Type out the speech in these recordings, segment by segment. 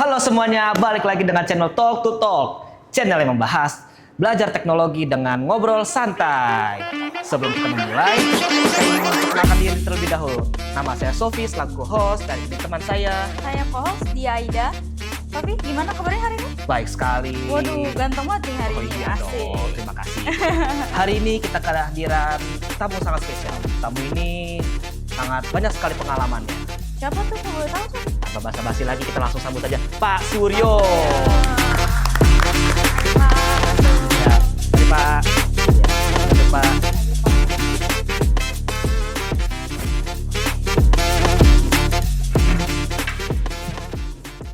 Halo semuanya, balik lagi dengan channel Talk to Talk, channel yang membahas belajar teknologi dengan ngobrol santai. Sebelum kita memulai, saya ingin memperkenalkan diri terlebih dahulu. Nama saya Sofi selaku host dan ini teman saya. Saya co-host Dia Aida. Sofi, gimana kabarnya hari ini? Baik sekali. Waduh, ganteng banget nih hari Oh ini. iya Asik. dong, terima kasih. Hari ini kita kehadiran tamu sangat spesial. Tamu ini sangat banyak sekali pengalamannya. Siapa tuh? Kalau boleh tahu sih. Tanpa basa-basi lagi, kita langsung sambut aja Pak Suryo. Ya, mari Pak. Ya, mari, Pak.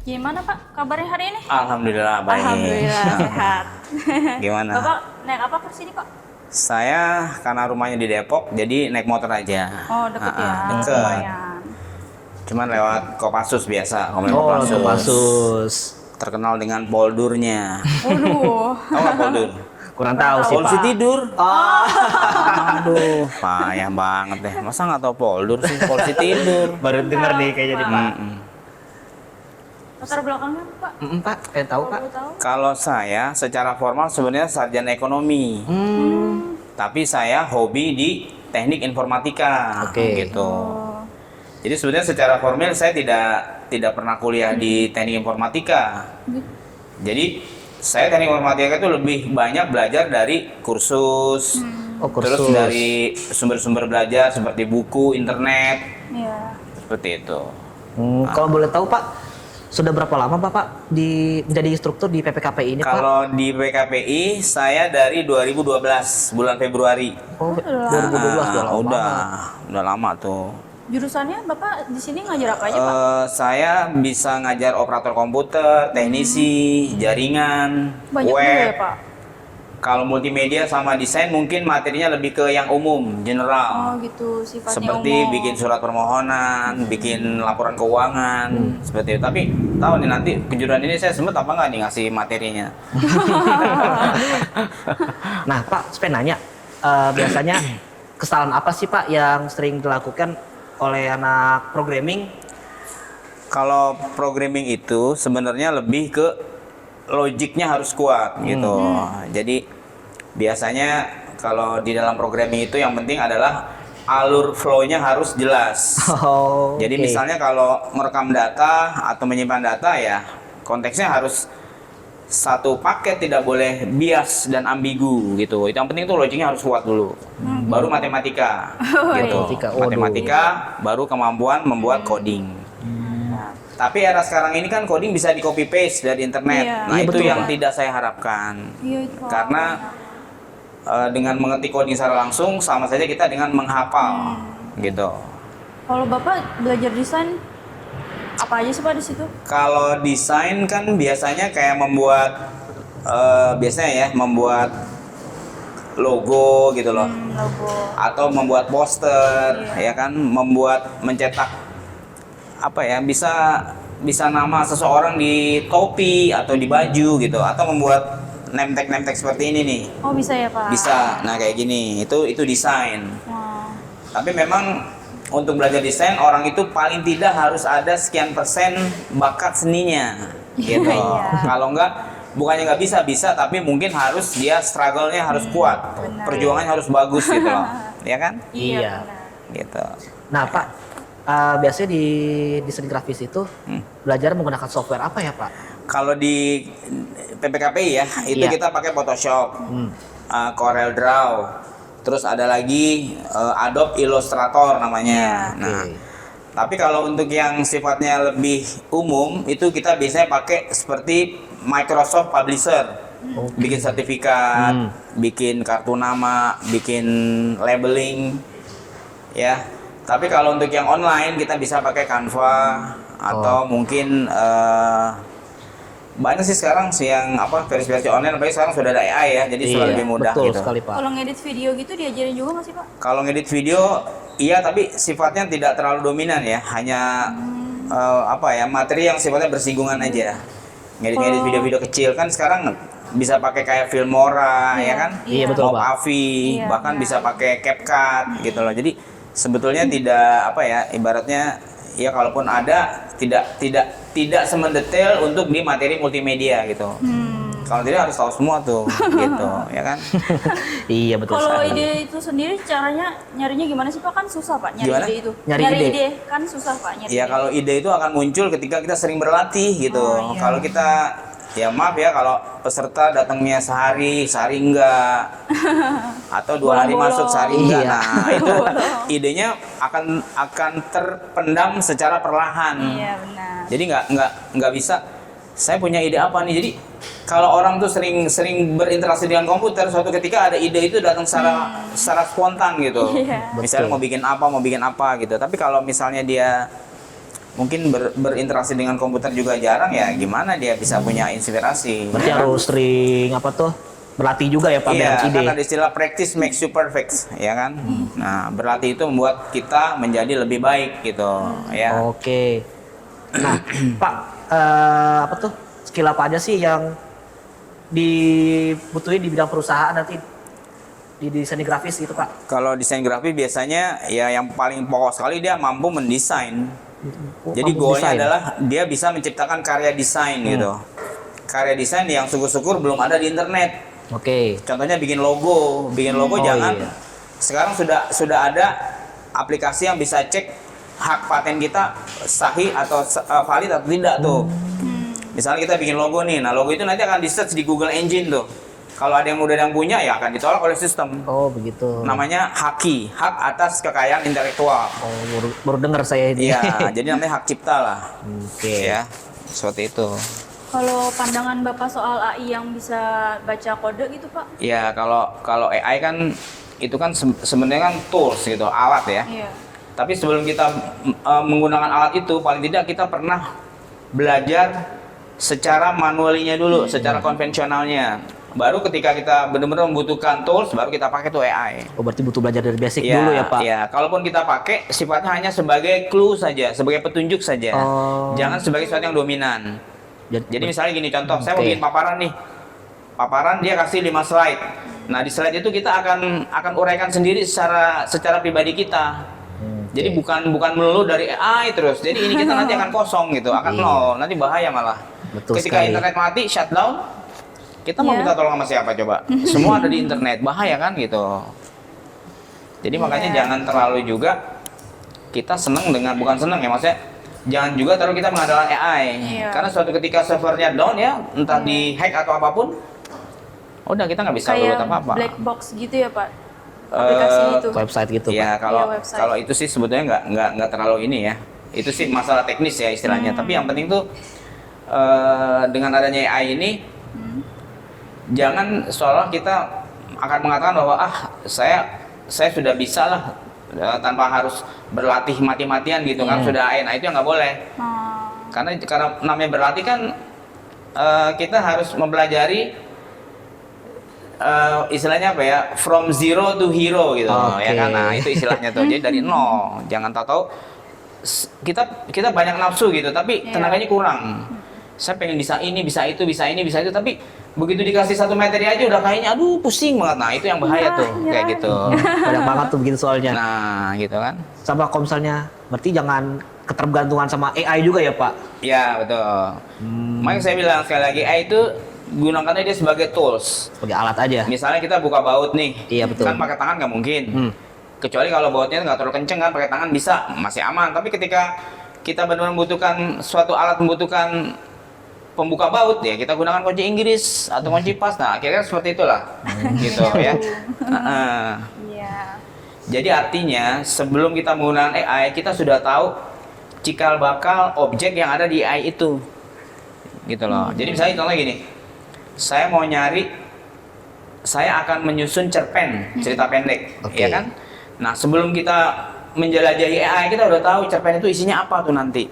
Gimana Pak kabarnya hari ini? Alhamdulillah baik. Alhamdulillah sehat. Gimana? Bapak naik apa ke sini Pak? Saya karena rumahnya di Depok, jadi naik motor aja. Oh deket ya. Deket. Lumayan. Cuman lewat Kopassus biasa. Oh, Kopassus. Terkenal dengan poldurnya. Waduh. Tahu nggak poldur? Kurang tahu sih, Polisi Pak. tidur. Aduh, payah banget deh. Masa nggak tahu poldur sih? Polisi tidur. Baru denger nih kayaknya nih, Pak. Latar belakangnya Pak? Pak, pengen tahu, Pak. Boleh tahu? Kalau saya secara formal sebenarnya sarjana ekonomi. Tapi saya hobi di teknik informatika. Oke. Gitu. Oh. Jadi sebenarnya secara formal saya tidak pernah kuliah di teknik informatika. Jadi saya teknik informatika itu lebih banyak belajar dari kursus, Oh, terus kursus. dari sumber-sumber belajar seperti buku, internet, Iya. seperti itu. Kalau boleh tahu, Pak, sudah berapa lama Bapak menjadi instruktur di PPKPI ini, Pak? Kalau di PKPI saya dari 2012 bulan Februari. Oh, 2012 udah lama banget. Udah lama tuh. Jurusannya Bapak di sini ngajar apa aja Pak? Saya bisa ngajar operator komputer, teknisi, jaringan, Banyak web. juga ya Pak? Kalau multimedia sama desain mungkin materinya lebih ke yang umum, Oh general. gitu sifatnya Seperti umum. bikin surat permohonan, bikin laporan keuangan, seperti itu. Tapi tahu nih nanti kejuruan ini saya sempet apa nggak nih ngasih materinya? Nah, Pak, saya nanya, biasanya kesalahan apa sih, Pak, yang sering dilakukan oleh anak programming? Kalau programming itu sebenarnya lebih ke logiknya harus kuat gitu. Jadi biasanya kalau di dalam programming itu yang penting adalah alur flow-nya harus jelas. Oh, Jadi oke. misalnya kalau merekam data atau menyimpan data ya konteksnya harus satu paket, tidak boleh bias dan ambigu gitu. Itu yang penting tuh logiknya harus kuat dulu. Baru matematika gitu. Matematika, waduh. Matematika baru kemampuan membuat coding. Tapi era sekarang ini kan coding bisa di copy paste dari internet. Iya. Nah, Iya, itu betul, yang Pak. tidak saya harapkan. Iya itu Pak. Karena dengan mengetik coding secara langsung sama saja kita dengan menghafal gitu. Kalau Bapak belajar desain apa aja sih Pak di situ? Kalau desain kan biasanya kayak membuat biasanya ya membuat logo gitu loh. Logo. Atau membuat poster ya kan, mencetak apa ya, bisa nama seseorang di topi atau di baju gitu, atau membuat name tag seperti ini nih. Oh bisa ya Pak? Bisa. Nah, kayak gini. Itu desain. Wah. Tapi memang untuk belajar desain orang itu paling tidak harus ada sekian persen bakat seninya gitu. Iya. Kalau enggak, bukannya nggak bisa, tapi mungkin harus dia struggle-nya harus kuat, benar. perjuangannya harus bagus gitu loh, ya kan? Iya. benar. Gitu. Nah, Pak, biasanya di desain grafis itu belajar menggunakan software apa ya, Pak? Kalau di PPKPI ya, itu Iya. kita pakai Photoshop, Corel Draw, terus ada lagi Adobe Illustrator namanya. Iya. Nah, Oke. tapi kalau untuk yang sifatnya lebih umum, itu kita biasanya pakai seperti Microsoft Publisher. Bikin sertifikat, bikin kartu nama, bikin labeling, ya. Tapi kalau untuk yang online kita bisa pakai Canva atau mungkin banyak sih sekarang sih yang versi online, apalagi sekarang sudah ada AI ya, jadi sudah Iya, lebih mudah betul gitu. sekali, Pak. Kalau ngedit video gitu diajarin juga nggak sih Pak? Kalau ngedit video, iya, tapi sifatnya tidak terlalu dominan ya, hanya materi yang sifatnya bersinggungan aja. Ngedit video-video kecil kan sekarang bisa pakai kayak Filmora ya kan, Iya, betul, Pak. Movavi, Iya, bahkan benar. bisa pakai CapCut gitu loh. Jadi sebetulnya tidak ibaratnya ya kalaupun ada tidak semendetail untuk di materi multimedia gitu. Kalau tidak harus tahu semua tuh, gitu, ya kan? Iya betul Kalau sekali. ide itu sendiri caranya nyarinya gimana sih Pak? Kan susah Pak nyari Gimana? ide itu. Nyari ide. kan susah Pak nyari Ya ide. kalau ide itu akan muncul ketika kita sering berlatih gitu. Oh, iya. Kalau kita ya maaf ya kalau peserta datangnya sehari enggak atau 2 hari Bolong-bolong. masuk sehari enggak. Iya. Nah, itu idenya akan terpendam secara perlahan. Iya benar. Jadi nggak bisa saya punya ide apa nih. Jadi kalau orang tuh sering berinteraksi dengan komputer, suatu ketika ada ide itu datang secara spontan gitu. Iya. Misalnya Betul. mau bikin apa gitu. Tapi kalau misalnya dia mungkin berinteraksi dengan komputer juga jarang, ya gimana dia bisa punya inspirasi? Berarti ya kan? harus sering apa tuh berlatih juga ya Pak Iya, biar ide. kan ada istilah practice makes you perfect, ya kan? Nah, berlatih itu membuat kita menjadi lebih baik gitu, ya. Oke. Nah, Pak, apa tuh skill apa aja sih yang dibutuhin di bidang perusahaan nanti di desain grafis gitu Pak? Kalau desain grafis biasanya ya yang paling pokok sekali dia mampu mendesain. Jadi Mampu goalnya desain. adalah dia bisa menciptakan karya desain gitu. Karya desain yang syukur-syukur belum ada di internet. Oke. Contohnya bikin logo Oh, jangan. iya. Sekarang sudah ada aplikasi yang bisa cek hak paten kita sahih atau valid atau tidak tuh. Misalnya kita bikin logo nih, nah logo itu nanti akan di search di Google Engine tuh. Kalau ada yang udah yang punya ya akan ditolak oleh sistem. Oh begitu. Namanya haki, hak atas kekayaan intelektual. Oh baru dengar saya ini. Iya, jadi namanya hak cipta lah. Oke. Ya, seperti itu. Kalau pandangan Bapak soal AI yang bisa baca kode gitu Pak? Ya, kalau AI kan itu kan sebenarnya kan tools gitu, alat ya. Iya. Tapi sebelum kita menggunakan alat itu, paling tidak kita pernah belajar secara manualinya dulu, secara konvensionalnya. Baru ketika kita benar-benar membutuhkan tools, baru kita pakai tuh AI. Oh berarti butuh belajar dari basic dulu ya Pak? Ya, kalaupun kita pakai, sifatnya hanya sebagai clue saja, sebagai petunjuk saja. Oh. Jangan sebagai sesuatu yang dominan. Jadi misalnya gini contoh, saya mau Oke. bikin paparan nih. Paparan dia kasih 5 slide. Nah, di slide itu kita akan uraikan sendiri secara pribadi kita. Jadi bukan melulu dari AI terus. Jadi ini kita nanti akan kosong gitu, akan Iya. nol. Nanti bahaya malah. Betul Ketika sekali. internet mati, shutdown, kita mau Iya. minta tolong sama siapa coba? Semua ada di internet, bahaya kan gitu. Jadi makanya Iya. jangan terlalu juga kita seneng dengan, bukan seneng ya maksudnya, jangan juga terlalu kita mengandalkan AI. Iya. Karena suatu ketika servernya down ya, entah di hack atau apapun, udah kita nggak bisa Kayak berbuat apa-apa. black box gitu ya Pak? Aplikasi itu. Website gitu Pak? Ya kalau Iya, website. kalau itu sih sebetulnya nggak terlalu ini ya. Itu sih masalah teknis ya istilahnya. Tapi yang penting tuh dengan adanya AI ini, jangan seolah kita akan mengatakan bahwa saya sudah bisa lah tanpa harus berlatih mati-matian gitu kan, sudah AI. Nah itu yang nggak boleh. Karena namanya berlatih kan kita harus mempelajari istilahnya apa ya, from zero to hero gitu. Oke. Ya kan, nah itu istilahnya tuh. Jadi dari nol, jangan tahu-tahu kita banyak nafsu gitu, tapi tenaganya kurang. Saya pengen bisa ini, bisa itu, bisa ini, bisa itu, tapi begitu dikasih satu materi aja udah kayaknya aduh pusing banget. Nah itu yang bahaya tuh, kayak gitu. Banyak banget tuh bikin soalnya. Nah gitu kan. Sama kalau misalnya, berarti jangan ketergantungan sama AI juga ya Pak? Ya betul. Makanya saya bilang sekali lagi, AI itu gunakannya dia sebagai tools. Sebagai alat aja. Misalnya kita buka baut nih, Iya, betul. kan pakai tangan nggak mungkin. Kecuali kalau bautnya nggak terlalu kenceng kan, pakai tangan bisa, masih aman. Tapi ketika kita benar-benar membutuhkan suatu alat, membutuhkan pembuka baut ya, kita gunakan kunci Inggris atau kunci pas. Nah, kira-kira seperti itulah, gitu ya. Iya. Jadi artinya sebelum kita menggunakan AI, kita sudah tahu cikal bakal objek yang ada di AI itu, gitu loh. Jadi misalnya contohnya gini, saya mau nyari, saya akan menyusun cerpen cerita pendek, Oke. ya kan? Nah sebelum kita menjelajahi AI, kita udah tahu cerpen itu isinya apa tuh nanti,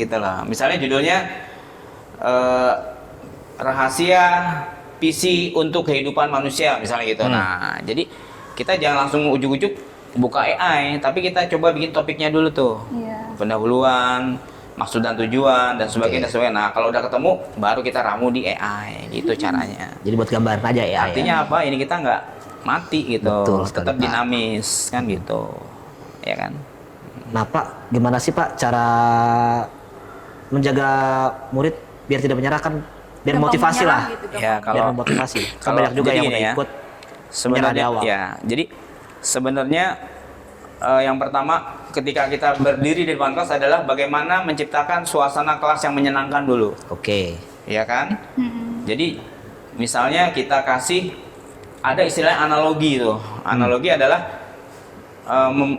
gitu loh. Misalnya judulnya rahasia PC untuk kehidupan manusia, misalnya gitu. Nah jadi kita jangan langsung ujuk-ujuk buka AI, tapi kita coba bikin topiknya dulu tuh, Iya. pendahuluan, maksud dan tujuan dan sebagainya. Oke. Dan sebagainya. Nah kalau udah ketemu, baru kita ramu di AI, gitu caranya. Jadi buat gambaran aja ya. Artinya apa? Ini kita nggak mati gitu, Betul sekali, tetap Pak. dinamis kan gitu, ya kan? Nah Pak, gimana sih Pak cara menjaga murid biar tidak menyerah kan? Biar Gampang motivasi menyerah lah. gitu, Ya gampang. kalau Biar memotivasi. Kan kalau banyak juga jadi yang gini udah ya, ikut menyerah di sebenarnya awal. ya. Jadi sebenarnya yang pertama ketika kita berdiri di depan kelas adalah bagaimana menciptakan suasana kelas yang menyenangkan dulu, Oke. ya kan? Mm-mm. Jadi misalnya kita kasih ada istilah analogi itu. Analogi adalah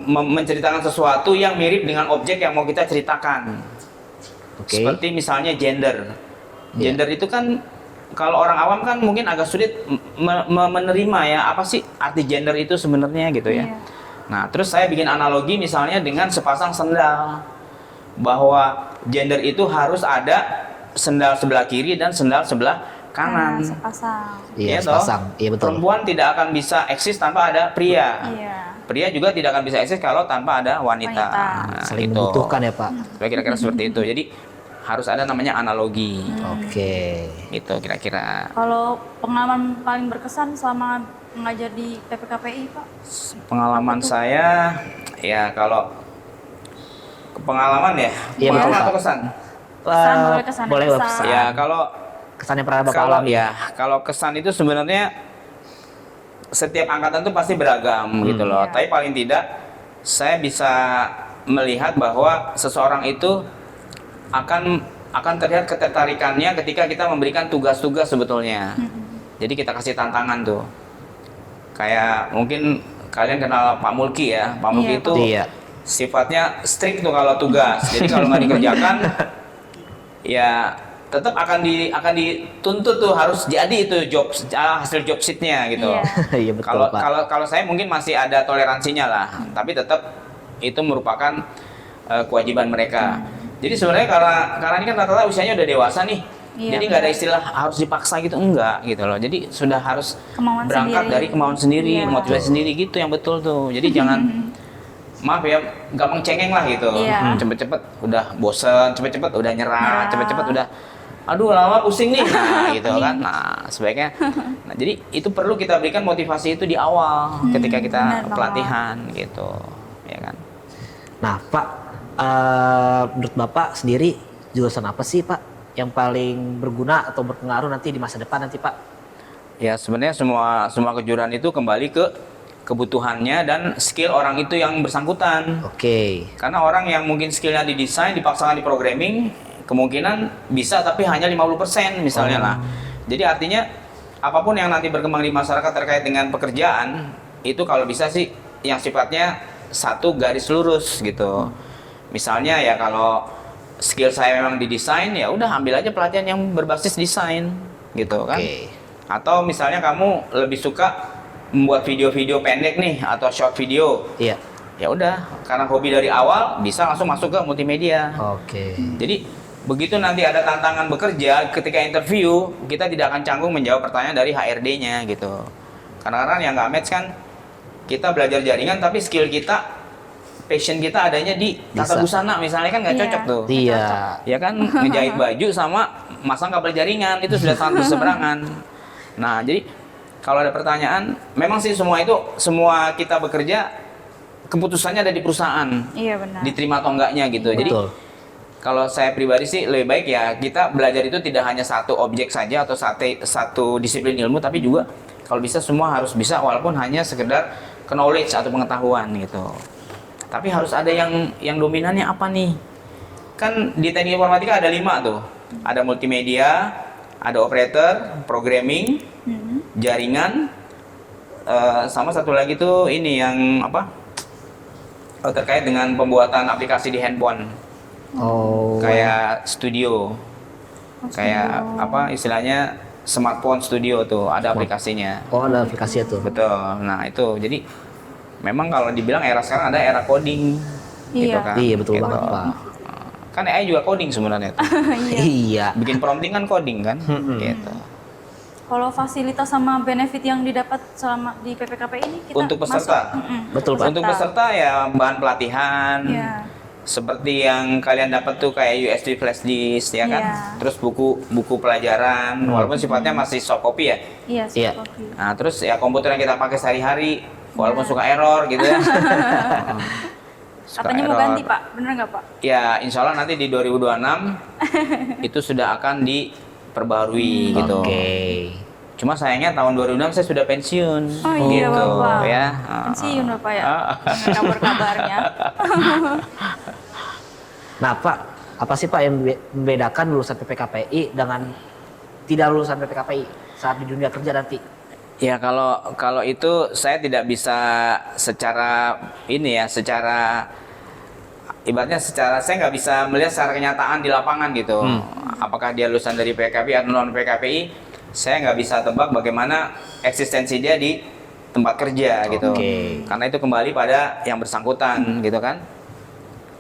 menceritakan sesuatu yang mirip dengan objek yang mau kita ceritakan. Oke. Seperti misalnya gender. Iya. Gender itu kan kalau orang awam kan mungkin agak sulit menerima ya apa sih arti gender itu sebenarnya gitu ya. Iya. Nah, terus saya bikin analogi misalnya dengan sepasang sendal. Bahwa gender itu harus ada sendal sebelah kiri dan sendal sebelah kanan. Nah, sepasang. Iya, toh? sepasang. Iya betul. Perempuan tidak akan bisa eksis tanpa ada pria. Iya. Pria juga tidak akan bisa eksis kalau tanpa ada wanita. Wanita. Nah, Saling itu. membutuhkan ya Pak. Kira-kira seperti itu. Jadi harus ada namanya analogi. Oke. Itu kira-kira. Kalau pengalaman paling berkesan selama mengajar di PPKPI, Pak? Pengalaman saya ya kalau pengalaman ya. Iya, betul, Pengalaman Pak. atau kesan? Kesan, Eh, boleh kesan, boleh kesan. kesan. Ya kalau Kesan yang pernah Bapak kalau alami. ya kalau kesan itu sebenarnya setiap angkatan tuh pasti beragam gitu loh. Iya. Tapi paling tidak saya bisa melihat bahwa seseorang itu akan terlihat ketertarikannya ketika kita memberikan tugas-tugas sebetulnya. Jadi kita kasih tantangan tuh. Kayak mungkin kalian kenal Pak Mulki ya. Pak Mulki Iya, itu Iya. sifatnya strict tuh kalau tugas. Jadi kalau nggak dikerjakan ya tetap akan dituntut tuh harus jadi itu hasil job sheet-nya gitu. Iya. Iya betul Kalau Pak. kalau saya mungkin masih ada toleransinya lah, tapi tetap itu merupakan kewajiban mereka. Jadi sebenarnya karena ini kan rata-rata usianya udah dewasa nih. Iya, Jadi nggak ada benar. istilah harus dipaksa gitu enggak gitu loh. Jadi sudah harus Kemauan berangkat sendiri. dari kemauan sendiri, Iya. motivasi sendiri gitu yang betul tuh. Jadi jangan maaf ya, gampang cengeng lah gitu. Iya. Cepet-cepet udah bosen, cepet-cepet udah nyerah, Nyerah. cepet-cepet udah aduh lama pusing nih. Nah, gitu kan. Nah, sebaiknya nah jadi itu perlu kita berikan motivasi itu di awal ketika kita benar banget. pelatihan gitu. Ya kan? Nah Pak, menurut Bapak sendiri jurusan apa sih Pak yang paling berguna atau berpengaruh nanti di masa depan nanti Pak? Ya, sebenarnya semua kejuruan itu kembali ke kebutuhannya dan skill orang itu yang bersangkutan. Oke. Karena orang yang mungkin skillnya di desain dipaksakan di programming kemungkinan bisa tapi hanya 50% misalnya lah. Jadi artinya apapun yang nanti berkembang di masyarakat terkait dengan pekerjaan itu kalau bisa sih yang sifatnya satu garis lurus gitu. Misalnya ya kalau skill saya memang di desain ya udah ambil aja pelatihan yang berbasis desain gitu kan. Oke. Atau misalnya kamu lebih suka membuat video-video pendek nih atau short video. Iya. Ya udah, karena hobi dari awal bisa langsung masuk ke multimedia. Oke. Jadi begitu nanti ada tantangan bekerja ketika interview, kita tidak akan canggung menjawab pertanyaan dari HRD-nya gitu. Karena yang nggak match kan kita belajar jaringan tapi skill kita, passion kita adanya di tata Bisa. busana misalnya kan nggak Iya. cocok tuh. Iya. Ya kan ngejahit baju sama masang kabel jaringan itu sudah sangat berseberangan. Nah, jadi kalau ada pertanyaan, memang sih semua kita bekerja keputusannya ada di perusahaan. Iya benar. Diterima atau enggaknya gitu. Jadi Betul. kalau saya pribadi sih lebih baik ya kita belajar itu tidak hanya satu objek saja atau satu disiplin ilmu tapi juga kalau bisa semua harus bisa walaupun hanya sekedar knowledge atau pengetahuan gitu. Tapi harus ada yang dominannya apa nih? Kan di teknik informatika ada 5 tuh. Ada multimedia, ada operator, programming, jaringan, sama satu lagi tuh ini yang apa? Terkait dengan pembuatan aplikasi di handphone. Oh. Kayak studio. Kayak apa istilahnya smartphone studio tuh ada aplikasinya. Oh ada aplikasi tuh. Betul. Nah, itu. Jadi memang kalau dibilang era sekarang ada era coding gitu Iya. kan. Iya betul Gitu. banget Pak. Kan AI juga coding sebenarnya tuh. Iya. Bikin prompting kan coding kan gitu. Kalau fasilitas sama benefit yang didapat selama di PPKP ini kita Untuk peserta? masuk. Betul, Pak. Untuk peserta ya bahan pelatihan. Iya. Seperti yang kalian dapat tuh kayak USB flash disk ya kan. Iya. Terus buku pelajaran walaupun sifatnya masih soft copy ya. Iya, Iya. kopi. Nah, terus ya komputer yang kita pakai sehari-hari walaupun suka error gitu ya. Suka Katanya mau error. ganti Pak, bener nggak Pak? Ya, insya Allah nanti di 2026 itu sudah akan diperbarui gitu. Oke. Cuma sayangnya tahun 2006 saya sudah pensiun. Oh iya gitu, Bapak. ya. Pensiun Bapak ya. Kabar-kabarnya. Nah Pak, apa sih Pak yang membedakan lulusan PPKPI dengan tidak lulusan PPKPI saat di dunia kerja nanti? Ya kalau itu saya tidak bisa secara ini ya, secara ibaratnya saya nggak bisa melihat secara kenyataan di lapangan gitu. Apakah dia lulusan dari PKPI atau non PKPI, saya nggak bisa tebak bagaimana eksistensi dia di tempat kerja gitu. Oke. Karena itu kembali pada yang bersangkutan gitu kan.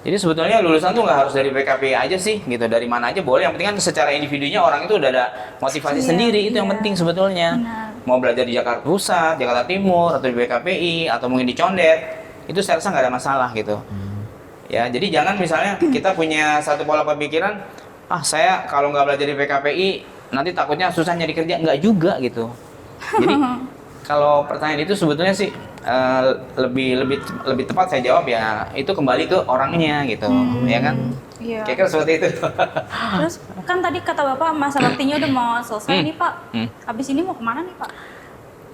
Jadi sebetulnya lulusan tuh nggak harus dari PKPI aja sih gitu, dari mana aja boleh. Yang penting kan secara individunya orang itu udah ada motivasi Iya, sendiri, itu yang iya. penting sebetulnya. Benar. Mau belajar di Jakarta Pusat, Jakarta Timur, atau di PKPI, atau mungkin di Condet, itu saya rasa nggak ada masalah gitu. Ya, jadi jangan misalnya kita punya satu pola pemikiran, saya kalau nggak belajar di PKPI nanti takutnya susah nyari kerja, nggak juga gitu. Jadi kalau pertanyaan itu sebetulnya sih lebih tepat saya jawab ya itu kembali ke orangnya gitu, ya kan? Iya. Kira-kira seperti itu. Terus kan tadi kata Bapak masa baktinya udah mau selesai nih Pak. Hmm. Habis ini mau kemana nih Pak?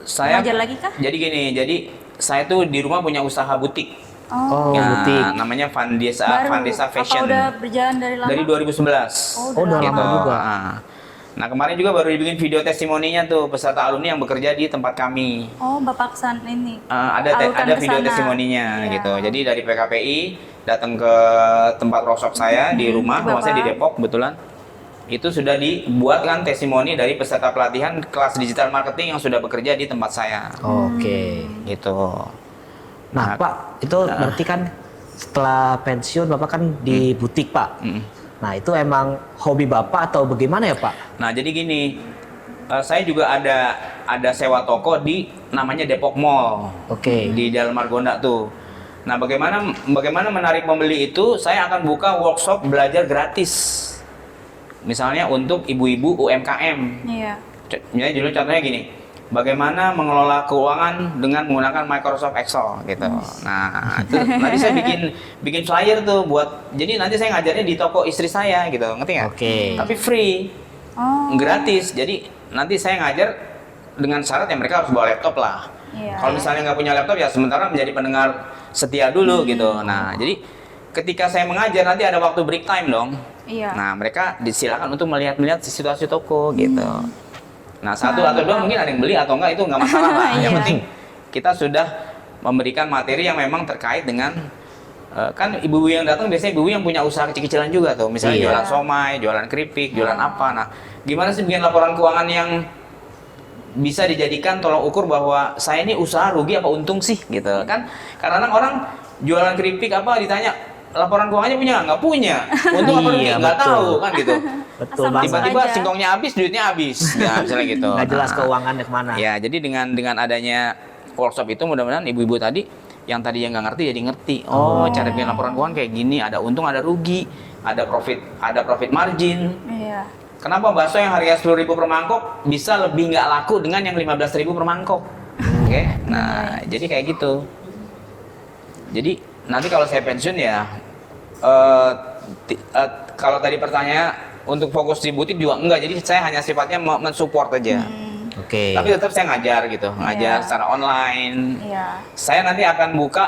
Saya Belajar lagi kah? Jadi gini, jadi saya tuh di rumah punya usaha butik. Oh, Ya, butik. namanya Vandesa Apa Fashion. udah berjalan dari lama? Dari 2011. Oh, Oh, udah lama. lama juga. Nah, kemarin juga baru dibikin video testimoninya tuh peserta alumni yang bekerja di tempat kami. Oh, Bapak kesan ini. Ada Alurkan video kesana. testimoninya Iya. gitu. Jadi dari PKPI datang ke tempat workshop saya di rumah saya di Depok kebetulan. Itu sudah dibuatkan testimoni dari peserta pelatihan kelas digital marketing yang sudah bekerja di tempat saya. Oke. Gitu. Nah Pak, itu berarti kan setelah pensiun Bapak kan di butik Pak. Nah itu emang hobi Bapak atau bagaimana ya Pak? Nah, jadi gini, saya juga ada sewa toko di namanya Depok Mall. Oke. Di Jalan Margonda tuh. Nah, bagaimana menarik pembeli itu, saya akan buka workshop belajar gratis. Misalnya untuk ibu-ibu UMKM. Iya. Misalnya dulu contohnya gini, bagaimana mengelola keuangan dengan menggunakan Microsoft Excel gitu. Nah, itu nanti saya bikin flyer tuh buat, jadi nanti saya ngajarnya di toko istri saya gitu, ngerti nggak? Oke. Tapi free, Oh. gratis. Jadi nanti saya ngajar dengan syarat yang mereka harus bawa laptop lah. Iya. Kalau misalnya nggak punya laptop ya sementara menjadi pendengar setia dulu gitu. Nah, jadi ketika saya mengajar nanti ada waktu break time dong. Iya. Nah, mereka disilakan untuk melihat situasi toko gitu. Nah, satu atau dua mungkin ada yang beli atau enggak itu nggak masalah lah. Yang Iya. penting kita sudah memberikan materi yang memang terkait dengan kan ibu-ibu yang datang biasanya ibu yang punya usaha kecil-kecilan juga tuh. Misalnya Iya. jualan somai, jualan keripik, jualan apa. Nah, gimana sih bikin laporan keuangan yang bisa dijadikan tolong ukur bahwa saya ini usaha rugi apa untung sih gitu kan? Karena orang jualan keripik apa ditanya laporan keuangannya punya nggak punya, untung apa rugi Iya, nggak betul. tahu kan gitu. Betul Asal banget. Tiba-tiba aja. singkongnya habis, duitnya habis, ya misalnya gitu. Nggak jelas Nah, keuangannya kemana. ya jadi dengan adanya workshop itu mudah-mudahan ibu-ibu tadi yang tadi yang nggak ngerti jadi ngerti. Oh, cara bikin laporan keuangan kayak gini, ada untung, ada rugi, ada profit margin. Iya. Kenapa bakso yang harganya 10.000 per mangkok bisa lebih nggak laku dengan yang 15.000 per mangkok? Oke, nah jadi kayak gitu. Jadi nanti kalau saya pensiun ya, kalau tadi pertanyaan untuk fokus di butik juga enggak. Jadi saya hanya sifatnya mensupport aja. Oke. Tapi tetap saya ngajar gitu, ngajar Iya. secara online. Iya. Saya nanti akan buka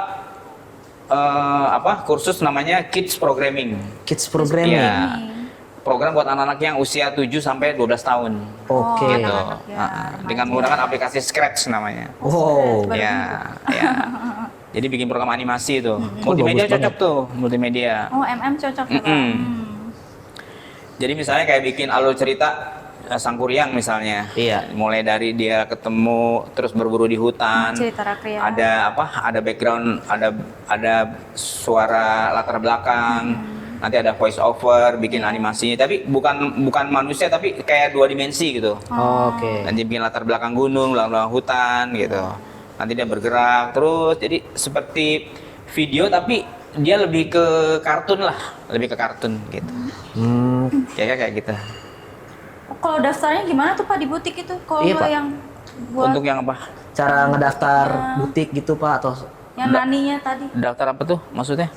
kursus namanya Kids Programming. Kids programming. Iya. Program buat anak-anak yang usia 7 sampai 12 tahun. Oke. Gitu. anak-anak ya. Dengan menggunakan aplikasi Scratch namanya. Wow. Baru Ya, ya. Jadi bikin program animasi itu. Multimedia bagus cocok tuh, multimedia. Oh, cocok ya, Pak. Jadi misalnya kayak bikin alur cerita Sang Kuryang misalnya. Iya. Mulai dari dia ketemu terus berburu di hutan. Cerita rakyat. Ada background, ada suara latar belakang. Nanti ada voice over, bikin animasinya. Tapi bukan manusia tapi kayak 2 dimensi gitu. Oke. Nanti bikin latar belakang gunung, belakang hutan gitu. Nanti dia bergerak terus. Jadi seperti video tapi dia lebih ke kartun lah, lebih ke kartun gitu. Kayak gitu. Kalau daftarnya gimana tuh Pak di butik itu? Kalau Iya, Pak. yang buat Untuk yang apa? Cara ngedaftar butik gitu Pak atau yang naninya tadi. Daftar apa tuh maksudnya?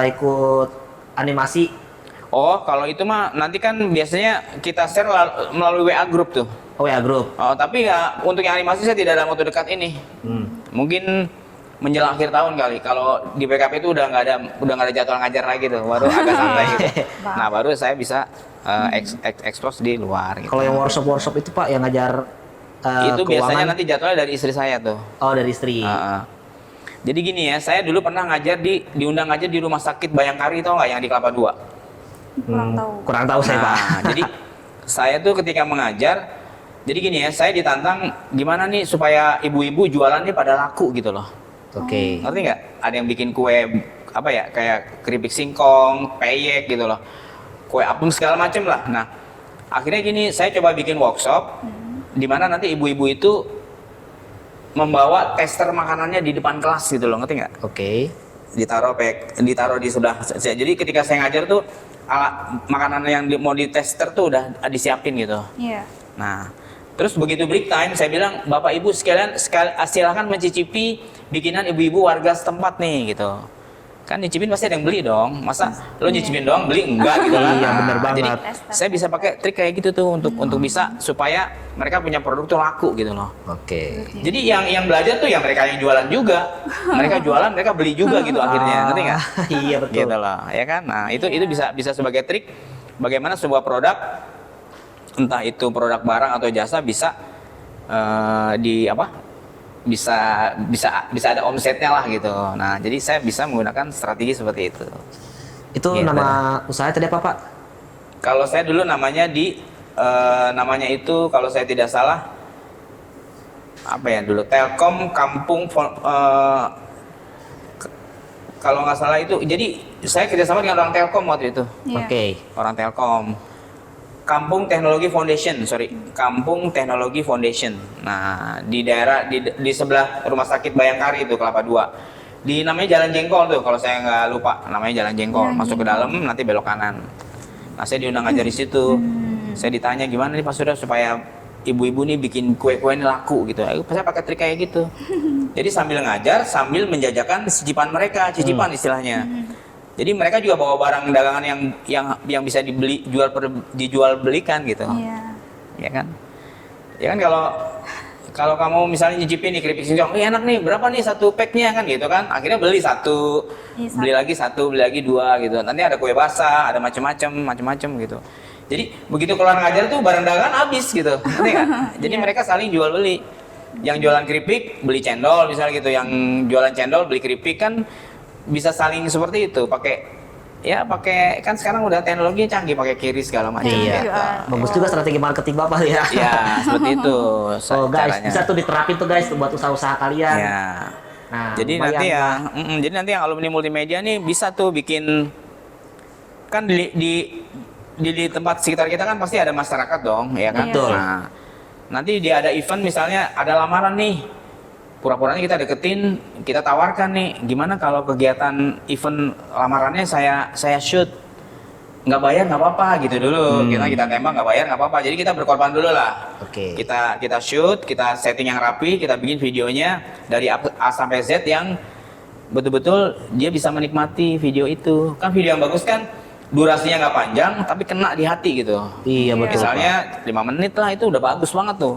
ikut animasi. Oh, kalau itu mah nanti kan biasanya kita share melalui WA group tuh. Oh ya, grup. Oh, tapi ya untuk yang animasi saya tidak dalam waktu dekat ini. Mungkin menjelang akhir tahun kali. Kalau di PKP itu udah nggak ada jadwal ngajar lagi tuh, baru agak santai gitu. Nah, baru saya bisa expose di luar. Gitu. Kalau yang workshop itu Pak yang ngajar Itu keuangan. biasanya nanti jadwalnya dari istri saya tuh. Oh, dari istri. Jadi gini ya, saya dulu pernah ngajar diundang ngajar di rumah sakit Bayangkari, tau nggak, yang di Kelapa II. Kurang tahu. Kurang tahu saya Pak. Jadi saya tuh ketika mengajar, jadi gini ya, saya ditantang gimana nih supaya ibu-ibu jualan nih pada laku gitu loh. Oke. Ngerti nggak? Ada yang bikin kue apa ya, kayak keripik singkong, peyek gitu loh, kue apem segala macem lah. Nah, akhirnya gini, saya coba bikin workshop di mana nanti ibu-ibu itu membawa tester makanannya di depan kelas gitu loh, ngerti nggak? Oke. Ditaruh di sebelah. Jadi ketika saya ngajar tuh alat makanan yang mau ditester tuh udah disiapin gitu. Iya. Nah, terus begitu break time saya bilang, Bapak Ibu sekalian silahkan mencicipi bikinan ibu-ibu warga setempat nih gitu. Kan nyicipin pasti ada yang beli dong. Masa lo nyicipin doang beli enggak gitu kan? Iya, bener Nah, banget. Jadi saya bisa pakai trik kayak gitu tuh untuk bisa supaya mereka punya produk tuh laku gitu loh. Oke. Jadi yang belajar tuh ya mereka yang jualan juga. Mereka jualan, mereka beli juga gitu akhirnya. Ngerti nggak? Iya betul. Gitu loh, ya kan? Nah, itu bisa sebagai trik bagaimana sebuah produk, entah itu produk barang atau jasa, bisa bisa ada omsetnya lah gitu. Nah, jadi saya bisa menggunakan strategi seperti itu. Itu Gitu. nama usaha tadi apa Pak? Kalau saya dulu namanya namanya itu kalau saya tidak salah apa ya dulu, Telkom Kampung kalau nggak salah itu. Jadi saya kerjasama dengan orang Telkom waktu itu. Iya. Oke. Orang Telkom. Kampung Teknologi Foundation, Kampung Teknologi Foundation. Nah, di daerah di sebelah Rumah Sakit Bayangkari itu, Kelapa II. Di namanya Jalan Jengkol tuh, kalau saya nggak lupa, namanya Jalan Jengkol. Masuk ke dalam, nanti belok kanan. Nah, saya diundang ngajar di situ. Saya ditanya gimana nih Pak Surya supaya ibu-ibu nih bikin kue-kue ini laku gitu. Saya pakai trik kayak gitu. Jadi sambil ngajar, sambil menjajakan cicipan mereka, istilahnya. Jadi mereka juga bawa barang dagangan yang bisa dijual belikan gitu. Iya. Ya kan? Ya kan kalau kamu misalnya nyicipin nih keripik singkong, enak nih, berapa nih satu packnya kan gitu kan? Akhirnya beli satu, Iya, beli lagi satu, beli lagi dua gitu. Nanti ada kue basah, ada macam-macam gitu. Jadi begitu keluar ngajar tuh barang dagangan habis gitu, ngerti nggak? Jadi mereka saling jual beli. Yang jualan keripik beli cendol misalnya gitu, yang jualan cendol beli keripik kan. Bisa saling seperti itu, pakai kan sekarang udah teknologi canggih, pakai QRIS segala macam. Iya. gitu. Bagus juga strategi marketing Bapak ya. Ya, seperti itu. Oh guys, caranya. bisa tuh diterapin tuh guys buat usaha-usaha kalian. Ya. Nah, Jadi lumayan nanti lah. jadi nanti yang alumni multimedia nih bisa tuh bikin, kan di tempat sekitar kita kan pasti ada masyarakat dong, ya kan? Betul. Nah, nanti dia ada event misalnya, ada lamaran nih. Pura-puranya kita deketin, kita tawarkan nih, gimana kalau kegiatan event lamarannya saya shoot, nggak bayar nggak apa-apa gitu dulu. Kita tembak nggak bayar nggak apa-apa. Jadi kita berkorban dulu lah. Oke. Kita shoot, kita setting yang rapi, kita bikin videonya dari A sampai Z yang betul-betul dia bisa menikmati video itu. Kan video yang bagus kan durasinya nggak panjang, tapi kena di hati gitu. Iya betul. Misalnya 5 menit lah, itu udah bagus banget tuh.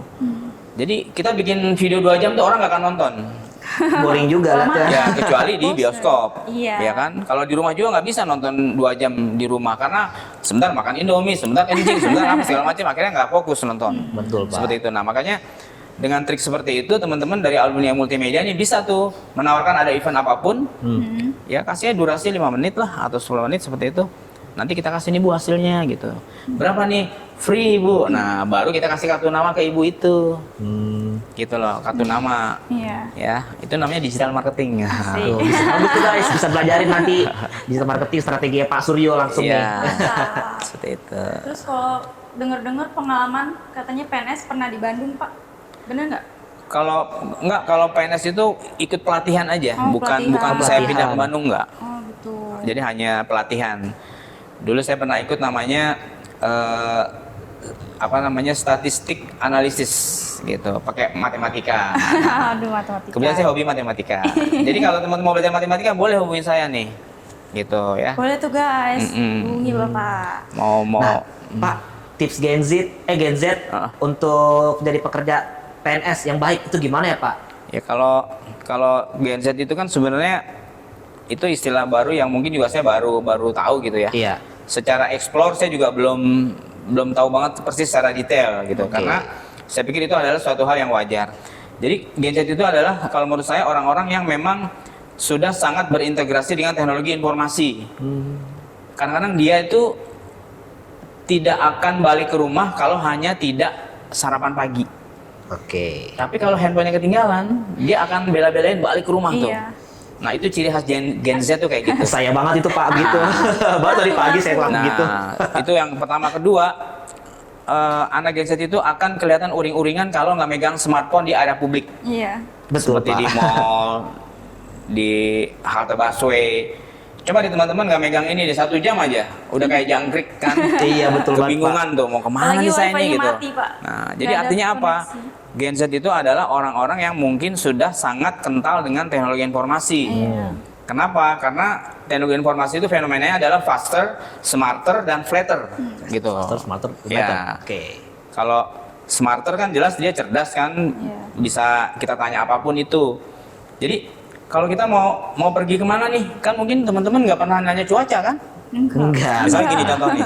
Jadi kita bikin video 2 jam tuh orang nggak akan nonton. Pak. Boring juga lah tuh. Ya kecuali di bioskop. Iya. Ya kan? Kalau di rumah juga nggak bisa nonton 2 jam di rumah karena sebentar makan Indomie, sebentar kencing, sebentar apa segala macam, akhirnya nggak fokus nonton. Betul Pak. Seperti itu. Nah makanya dengan trik seperti itu teman-teman dari alumni multimedia ini bisa tuh menawarkan ada event apapun. Ya kasihnya durasi 5 menit lah atau 10 menit seperti itu. Nanti kita kasih nih Bu hasilnya gitu. Berapa nih? Free Bu. Nah baru kita kasih kartu nama ke ibu itu. Gitu loh, kartu nama. Iya. Ya, itu namanya digital marketing. Tuh, bisa bagus tuh guys, bisa belajarin nanti digital marketing strategi Pak Suryo langsung Iya. nih. Seperti itu. Terus kalau dengar-dengar pengalaman katanya PNS pernah di Bandung, Pak. Bener nggak? Kalau PNS itu ikut pelatihan aja, Oh, bukan pelatihan. saya Pelatihan. pindah ke Bandung enggak. Oh, gitu. Jadi hanya pelatihan. Dulu saya pernah ikut namanya statistik analisis gitu, pakai matematika. Aduh, matematika. Kebetulan saya hobi matematika. Jadi kalau teman-teman mau belajar matematika boleh hubungin saya nih. gitu ya. Boleh tuh guys, Mm-mm. hubungi Bapak. Mau Nah, Pak, tips Gen Z untuk jadi pekerja PNS yang baik itu gimana ya, Pak? ya kalau Gen Z itu kan sebenarnya itu istilah baru yang mungkin juga saya baru tahu gitu ya. Iya. Secara explore saya juga belum tahu banget persis secara detail gitu. Oke. Karena saya pikir itu adalah suatu hal yang wajar. Jadi Gen Z itu adalah kalau menurut saya orang-orang yang memang sudah sangat berintegrasi dengan teknologi informasi. Kadang-kadang dia itu tidak akan balik ke rumah kalau hanya tidak sarapan pagi. Oke. Tapi kalau handphonenya ketinggalan, dia akan bela-belain balik ke rumah tuh. Iya. Nah itu ciri khas Gen Z tuh kayak gitu. Saya banget itu, Pak, gitu. Baru tadi pagi saya ngelakuin Nah, gitu. itu yang pertama. Kedua, anak Gen Z itu akan kelihatan uring-uringan kalau nggak megang smartphone di area publik. Iya. Betul, Seperti Pak. di mall, di halte busway. Coba di teman-teman nggak megang ini di 1 jam aja, udah kayak jangkrik kan? Iya, betul banget, Kebingungan tuh mau kemana Apalagi nih saya wifi-nya nih gitu. mati, Pak. Nah, Nggak jadi ada artinya apa? koneksi. Gen Z itu adalah orang-orang yang mungkin sudah sangat kental dengan teknologi informasi. Iya. Kenapa? Karena teknologi informasi itu fenomenanya adalah faster, smarter, dan flatter, gitu. Smarter, Ya. better. Oke. Kalau smarter kan jelas dia cerdas kan, Iya. bisa kita tanya apapun itu. Jadi kalau kita mau pergi kemana nih, kan mungkin teman-teman nggak pernah nanya cuaca kan? Enggak. Misalnya gini contoh nih,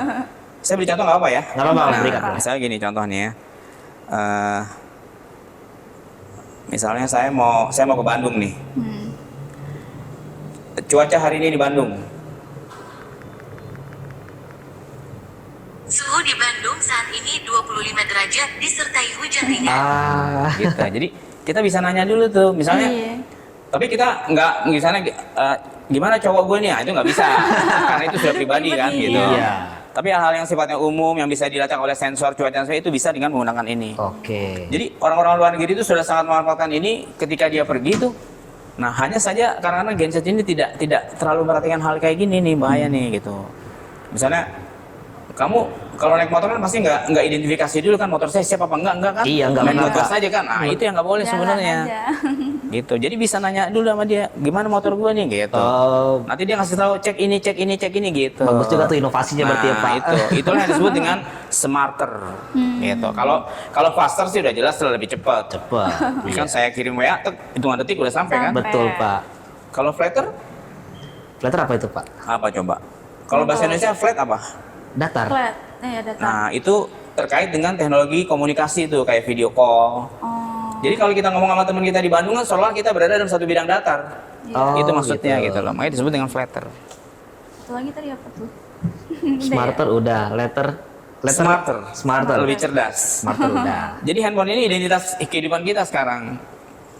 saya beri contoh nggak apa ya? Nggak apa-apa, berikan. Misalnya gini contohnya ya. Misalnya saya mau ke Bandung nih. Cuaca hari ini di Bandung. Suhu di Bandung saat ini 25 derajat disertai hujan ringan. Gitu. Jadi kita bisa nanya dulu tuh, misalnya. Iya. Tapi kita nggak misalnya gimana cowok gue nih, itu nggak bisa karena itu sudah pribadi kan Pribadi, gitu. Iya. Tapi hal-hal yang sifatnya umum yang bisa dilacak oleh sensor cuaca dan sebagainya itu bisa dengan menggunakan ini. Oke. Jadi orang-orang luar negeri itu sudah sangat memanfaatkan ini ketika dia pergi tuh. Nah hanya saja karena Gen Z ini tidak terlalu memperhatikan hal kayak gini nih, bahaya nih gitu. Misalnya kamu kalau naik motor kan pasti nggak identifikasi dulu kan motor saya siapa apa enggak kan? Iya, nggak Main benar, motor Pak. saja kan. Nah itu yang nggak boleh Jalan sebenarnya. aja. Gitu. Jadi bisa nanya dulu sama dia, gimana motor gua nih gitu. Oh, Nanti dia ngasih tahu cek ini gitu. bagus juga tuh inovasinya berarti ya, Pak. Itulah yang disebut dengan smarter. Gitu. Kalau faster sih udah jelas lebih cepat. Cepat. Kan saya kirim WA, hitungan detik udah sampai kan. Sampai. Betul, Pak. Kalau flatter Flatter apa itu, Pak? apa coba? Kalau bahasa Indonesia flat apa? Datar. Flat. Datar. Nah, itu terkait dengan teknologi komunikasi itu kayak video call. Oh. Jadi kalau kita ngomong sama teman kita di Bandung kan seolah kita berada dalam satu bidang datar. Oh, itu maksudnya gitu. gitu loh. Makanya disebut dengan flatter. Satu lagi tadi apa tuh? Smarter udah, letter Smarter. Lebih cerdas. Smarter udah. Jadi handphone ini identitas kehidupan kita sekarang.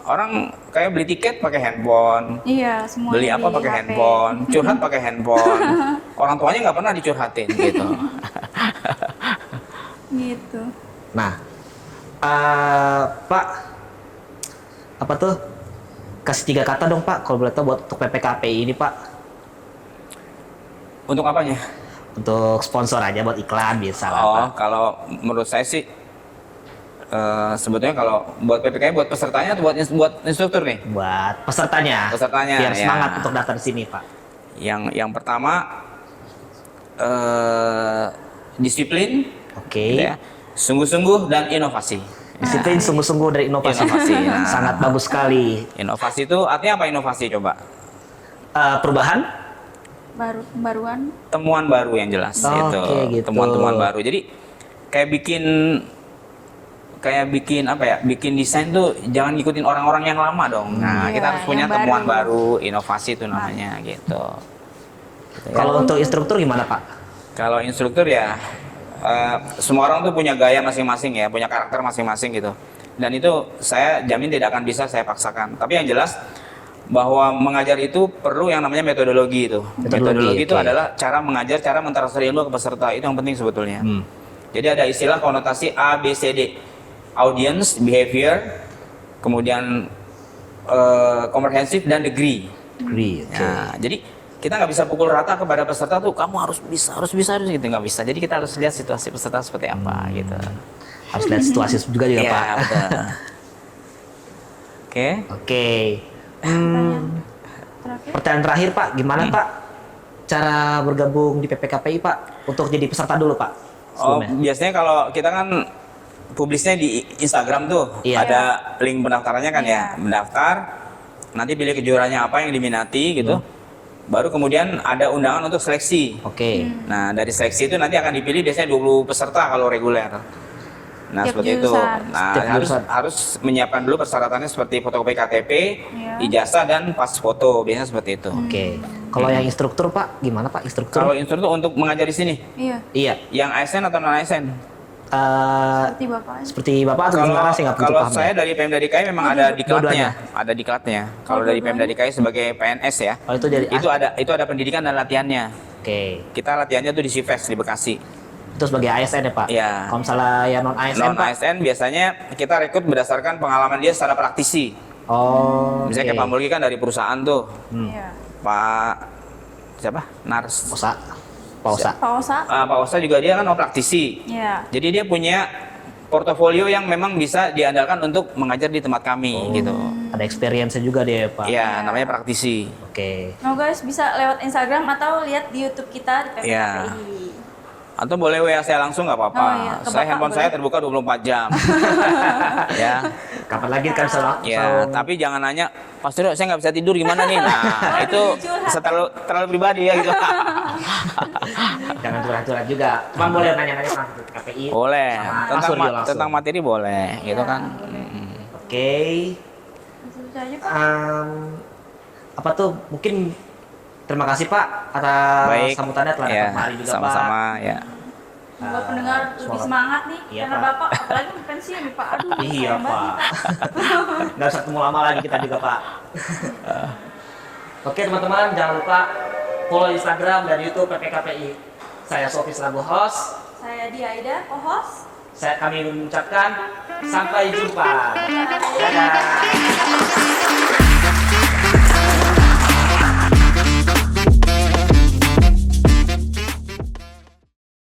Orang kayak beli tiket pakai handphone, Iya, semua beli apa pakai handphone, curhat pakai handphone. Orang tuanya nggak pernah dicurhatin gitu. Gitu. Nah, Pak, apa tuh? Kasih 3 kata dong, Pak, kalau boleh tahu buat untuk PPKPI ini, Pak. Untuk apanya? Untuk sponsor aja buat iklan biasa lah, Pak. Kalau menurut saya sih sebetulnya kalau buat PPKI buat pesertanya atau buat instruktur nih? Buat pesertanya. Pesertanya, Biar ya. semangat untuk datang di sini, Pak. Yang pertama disiplin, Oke. gitu ya. Sungguh-sungguh dan inovasi. Disiplin sungguh-sungguh dari inovasi. Inovasi, nah. Sangat bagus sekali. Inovasi itu artinya apa inovasi coba? Perubahan? Pembaruan. Temuan baru yang jelas Oke, gitu. Temuan-temuan baru. Jadi kayak bikin apa ya? Bikin desain tuh jangan ngikutin orang-orang yang lama dong. Nah, Iya, kita harus punya yang temuan baru. baru, inovasi itu namanya gitu. Kalau untuk instruktur gimana, Pak? Kalau instruktur ya semua orang tuh punya gaya masing-masing ya, punya karakter masing-masing gitu. Dan itu saya jamin tidak akan bisa saya paksakan. Tapi yang jelas bahwa mengajar itu perlu yang namanya metodologi itu. Metodologi itu oke. adalah cara mengajar, cara mentransfer ilmu ke peserta. Itu yang penting sebetulnya. Jadi ada istilah konotasi A, B, C, D. Audience, behavior, kemudian comprehensive dan degree. Agree, oke. Nah, jadi kita nggak bisa pukul rata kepada peserta tuh kamu harus bisa gitu, nggak bisa. Jadi kita harus lihat situasi peserta seperti apa gitu. Harus lihat situasi juga Iya, Pak. betul. Oke. Oke. Pertanyaan terakhir. Pertanyaan terakhir, Pak. Gimana, Pak? cara bergabung di PPKPI Pak? Untuk jadi peserta dulu Pak? Oh, Sebelumnya. biasanya kalau kita kan publisnya di Instagram tuh, Iya. ada link pendaftarannya kan ya, mendaftar, nanti pilih kejuaraannya apa yang diminati gitu, baru kemudian ada undangan untuk seleksi. Oke. Nah, dari seleksi itu nanti akan dipilih biasanya 20 peserta kalau reguler. Nah, Tiap seperti itu. jurusan. Nah, Setiap jurusan. harus menyiapkan dulu persyaratannya seperti fotokopi KTP, Iya. ijazah dan pas foto, biasanya seperti itu. Oke. Kalau yang instruktur Pak, gimana Pak instruktur? Kalau instruktur untuk mengajar di sini, Iya, Iya. yang ASN atau non ASN? Eh, seperti Bapak. seperti Bapak atau Kalau gimana sih nggak begitu kalau paham saya ya? dari Pemda DKI memang ada Dua-duanya. ada diklatnya. Kalau dari Pemda DKI sebagai PNS ya, Oh itu dari itu ada pendidikan dan latihannya. Oke. Kita latihannya tuh di Sives di Bekasi. Itu sebagai ASN ya Pak? Iya. Kalau misalnya yang non ASN Non Pak? ASN biasanya kita rekrut berdasarkan pengalaman dia secara praktisi. Oh. Misalnya kayak Pak Mulki kan dari perusahaan tuh, Iya. Pak siapa? Nars. Osa. Pak Osa. Pak Osa. Pak Osa juga dia kan praktisi. Iya. Jadi dia punya portofolio yang memang bisa diandalkan untuk mengajar di tempat kami gitu. Ada experience juga dia ya Pak? Iya, namanya praktisi. Oke. Nah guys, bisa lewat Instagram atau lihat di YouTube kita di Iya. PPKPI. Atau boleh WA saya langsung nggak apa-apa. Oh, iya. Ke Saya Bapak handphone boleh. saya terbuka 24 jam. Ya. Kapan lagi kan salah? Ya, tapi jangan nanya, Pak Suryo saya nggak bisa tidur gimana nih? Nah, itu terlalu pribadi ya gitu. Jangan curhat-curhat juga. Cuma boleh nanya-nanya tentang KPI. Boleh. Sama Pak Suryo langsung. Tentang materi boleh, gitu kan. Oke. Langsung aja Pak. Apa tuh? Mungkin terima kasih Pak atas Baik. sambutannya telah datang Ya, kemari juga Pak. sama-sama ya. Semoga pendengar lebih semangat nih, Iya, karena Pak. Bapak apalagi mau pensiun nih Pak. Aduh, Iya sayang Pak. banget. Nggak usah ketemu lama lagi kita juga Pak. Oke teman-teman jangan lupa follow Instagram dan YouTube PPKPI. Saya Sofi selaku host. Saya Diaida, co-host. Kami mengucapkan sampai jumpa. Dadah.